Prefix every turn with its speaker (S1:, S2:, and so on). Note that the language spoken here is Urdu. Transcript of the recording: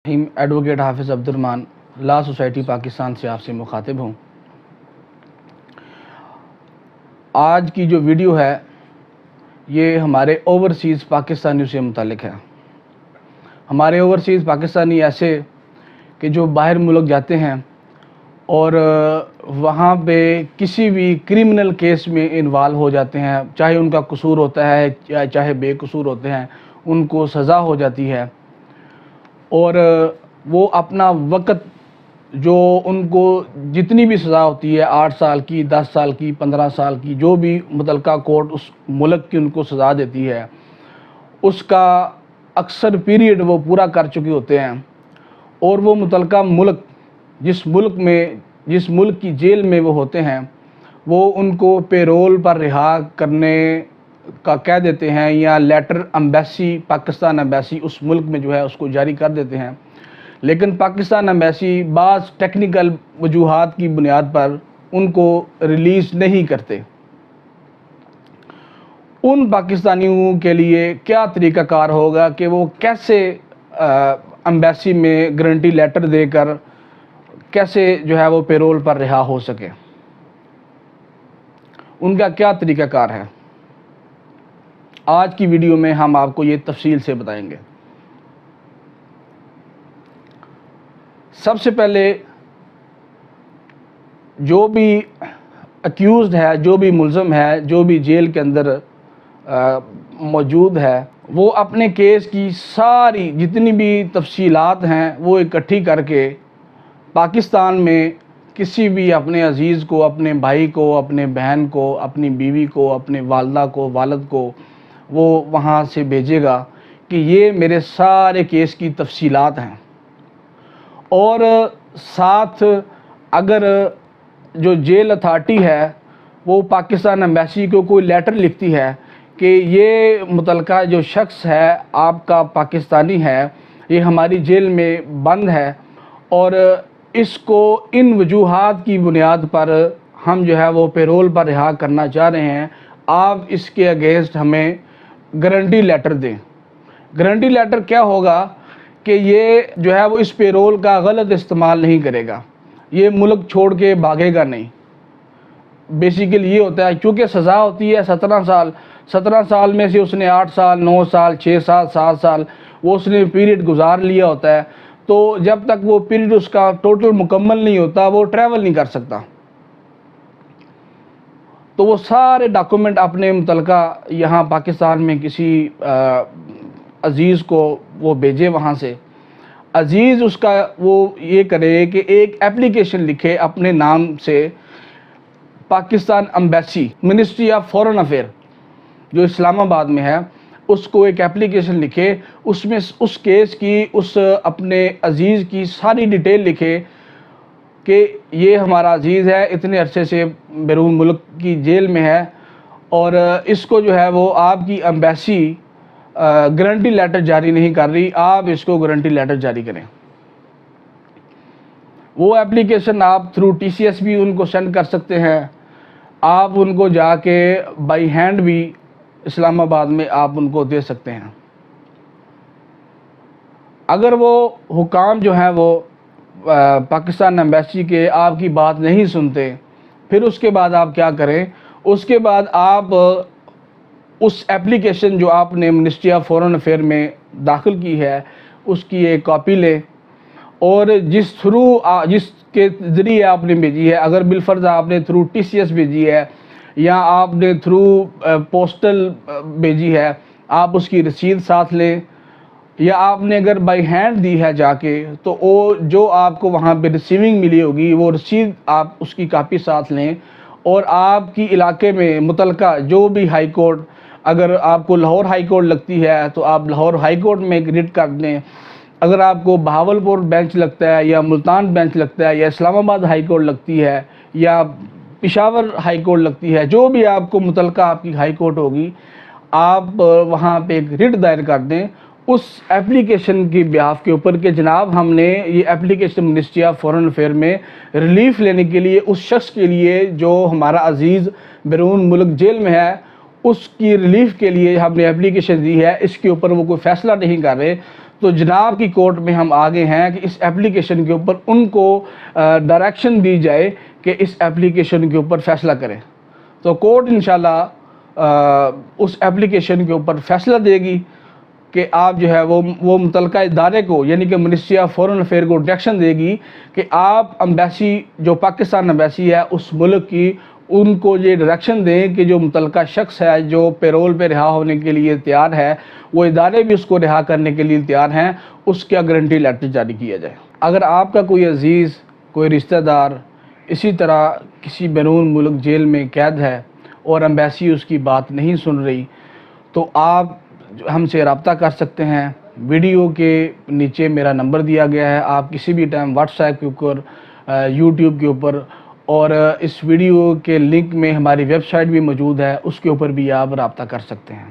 S1: ایڈوکیٹ حافظ عبدالرحمان لا سوسائٹی پاکستان سے آپ سے مخاطب ہوں۔ آج کی جو ویڈیو ہے یہ ہمارے اوورسیز پاکستانیوں سے متعلق ہے۔ ہمارے اوورسیز پاکستانی ایسے کہ جو باہر ملک جاتے ہیں اور وہاں پہ کسی بھی کرمنل کیس میں انوالو ہو جاتے ہیں، چاہے ان کا قصور ہوتا ہے یا چاہے بے قصور ہوتے ہیں، ان کو سزا ہو جاتی ہے اور وہ اپنا وقت جو ان کو جتنی بھی سزا ہوتی ہے 8 سال کی، 10 سال کی، 15 سال کی، جو بھی متعلقہ کورٹ اس ملک کی ان کو سزا دیتی ہے اس کا اکثر پیریڈ وہ پورا کر چکے ہوتے ہیں اور وہ متعلقہ ملک جس ملک کی جیل میں وہ ہوتے ہیں وہ ان کو پیرول پر رہا کرنے کا کہہ دیتے ہیں یا لیٹر ایمبیسی پاکستان ایمبیسی اس ملک میں جو ہے اس کو جاری کر دیتے ہیں، لیکن پاکستان ایمبیسی بعض ٹیکنیکل وجوہات کی بنیاد پر ان کو ریلیز نہیں کرتے۔ ان پاکستانیوں کے لیے کیا طریقہ کار ہوگا کہ وہ کیسے ایمبیسی میں گارنٹی لیٹر دے کر کیسے جو ہے وہ پیرول پر رہا ہو سکے، ان کا کیا طریقہ کار ہے، آج کی ویڈیو میں ہم آپ کو یہ تفصیل سے بتائیں گے۔ سب سے پہلے جو بھی اکیوزڈ ہے، جو بھی ملزم ہے، جو بھی جیل کے اندر موجود ہے، وہ اپنے کیس کی ساری جتنی بھی تفصیلات ہیں وہ اکٹھی کر کے پاکستان میں کسی بھی اپنے عزیز کو، اپنے بھائی کو، اپنے بہن کو، اپنی بیوی کو، اپنے والدہ کو، والد کو وہ وہاں سے بھیجے گا کہ یہ میرے سارے کیس کی تفصیلات ہیں۔ اور ساتھ اگر جو جیل اتھارٹی ہے وہ پاکستان ایمبیسی کو کوئی لیٹر لکھتی ہے کہ یہ متعلقہ جو شخص ہے آپ کا پاکستانی ہے، یہ ہماری جیل میں بند ہے اور اس کو ان وجوہات کی بنیاد پر ہم جو ہے وہ پیرول پر رہا کرنا چاہ رہے ہیں، آپ اس کے اگینسٹ ہمیں گارنٹی لیٹر دیں۔ گارنٹی لیٹر کیا ہوگا کہ یہ جو ہے وہ اس پیرول کا غلط استعمال نہیں کرے گا، یہ ملک چھوڑ کے بھاگے گا نہیں۔ بیسیکلی یہ ہوتا ہے کیونکہ سزا ہوتی ہے 17 سال میں سے اس نے 8 سال، 9 سال، 6 سال، 7 سال وہ اس نے پیریڈ گزار لیا ہوتا ہے، تو جب تک وہ پیریڈ اس کا ٹوٹل مکمل نہیں ہوتا وہ ٹریول نہیں کر سکتا۔ تو وہ سارے ڈاکومنٹ اپنے متعلقہ یہاں پاکستان میں کسی عزیز کو وہ بھیجے، وہاں سے عزیز اس کا وہ یہ کرے کہ ایک اپلیکیشن لکھے اپنے نام سے Pakistan embassy ministry of foreign affair جو اسلام آباد میں ہے، اس کو ایک اپلیکیشن لکھے، اس میں اس کیس کی اس اپنے عزیز کی ساری ڈیٹیل لکھے کہ یہ ہمارا عزیز ہے، اتنے عرصے سے بیرون ملک کی جیل میں ہے اور اس کو جو ہے وہ آپ کی ایمبیسی گارنٹی لیٹر جاری نہیں کر رہی، آپ اس کو گارنٹی لیٹر جاری کریں۔ وہ اپلیکیشن آپ تھرو ٹی سی ایس بھی ان کو سینڈ کر سکتے ہیں، آپ ان کو جا کے بائی ہینڈ بھی اسلام آباد میں آپ ان کو دے سکتے ہیں۔ اگر وہ حکام جو ہیں وہ پاکستان ایمبیسی کے آپ کی بات نہیں سنتے، پھر اس کے بعد آپ کیا کریں؟ اس کے بعد آپ اس اپلیکیشن جو آپ نے منسٹری آف فارن افیئر میں داخل کی ہے اس کی ایک کاپی لیں اور جس کے ذریعے آپ نے بھیجی ہے، اگر بالفرض آپ نے تھرو ٹی سی ایس بھیجی ہے یا آپ نے تھرو پوسٹل بھیجی ہے، آپ اس کی رسید ساتھ لیں، یا آپ نے اگر بائی ہینڈ دی ہے جا کے تو وہ جو آپ کو وہاں پہ ریسیونگ ملی ہوگی وہ رسید آپ اس کی کاپی ساتھ لیں اور آپ کی علاقے میں متعلقہ جو بھی ہائی کورٹ، اگر آپ کو لاہور ہائی کورٹ لگتی ہے تو آپ لاہور ہائی کورٹ میں ایک ریٹ کر دیں، اگر آپ کو بہاولپور بینچ لگتا ہے یا ملتان بینچ لگتا ہے یا اسلام آباد ہائی کورٹ لگتی ہے یا پشاور ہائی کورٹ لگتی ہے، جو بھی آپ کو متعلقہ آپ کی ہائی کورٹ ہوگی، آپ وہاں پہ ایک ریٹ دائر کر دیں اس اپلیکیشن کی بیہاف کے اوپر کہ جناب ہم نے یہ application ministry of foreign affair میں ریلیف لینے کے لیے اس شخص کے لیے جو ہمارا عزیز بیرون ملک جیل میں ہے اس کی ریلیف کے لیے ہم نے اپلیکیشن دی ہے، اس کے اوپر وہ کوئی فیصلہ نہیں کر رہے، تو جناب کی کورٹ میں ہم آگے ہیں کہ اس اپلیکیشن کے اوپر ان کو ڈائریکشن دی جائے کہ اس اپلیکیشن کے اوپر فیصلہ کریں. تو کورٹ انشاءاللہ اس اپلیکیشن کے اوپر فیصلہ دے گی کہ آپ جو ہے وہ متعلقہ ادارے کو یعنی کہ منسٹری آف فورن افیئر کو ڈائریکشن دے گی کہ آپ امبیسی جو پاکستان امبیسی ہے اس ملک کی ان کو یہ ڈائریکشن دیں کہ جو متعلقہ شخص ہے جو پیرول پہ رہا ہونے کے لیے تیار ہے، وہ ادارے بھی اس کو رہا کرنے کے لیے تیار ہیں، اس کا گارنٹی لیٹر جاری کیا جائے. اگر آپ کا کوئی عزیز، کوئی رشتہ دار اسی طرح کسی بیرون ملک جیل میں قید ہے اور امبیسی اس کی بات نہیں سن رہی، تو آپ ہم سے رابطہ کر سکتے ہیں. ویڈیو کے نیچے میرا نمبر دیا گیا ہے، آپ کسی بھی ٹائم واٹس ایپ کے اوپر، یوٹیوب کے اوپر، اور اس ویڈیو کے لنک میں ہماری ویب سائٹ بھی موجود ہے، اس کے اوپر بھی آپ رابطہ کر سکتے ہیں.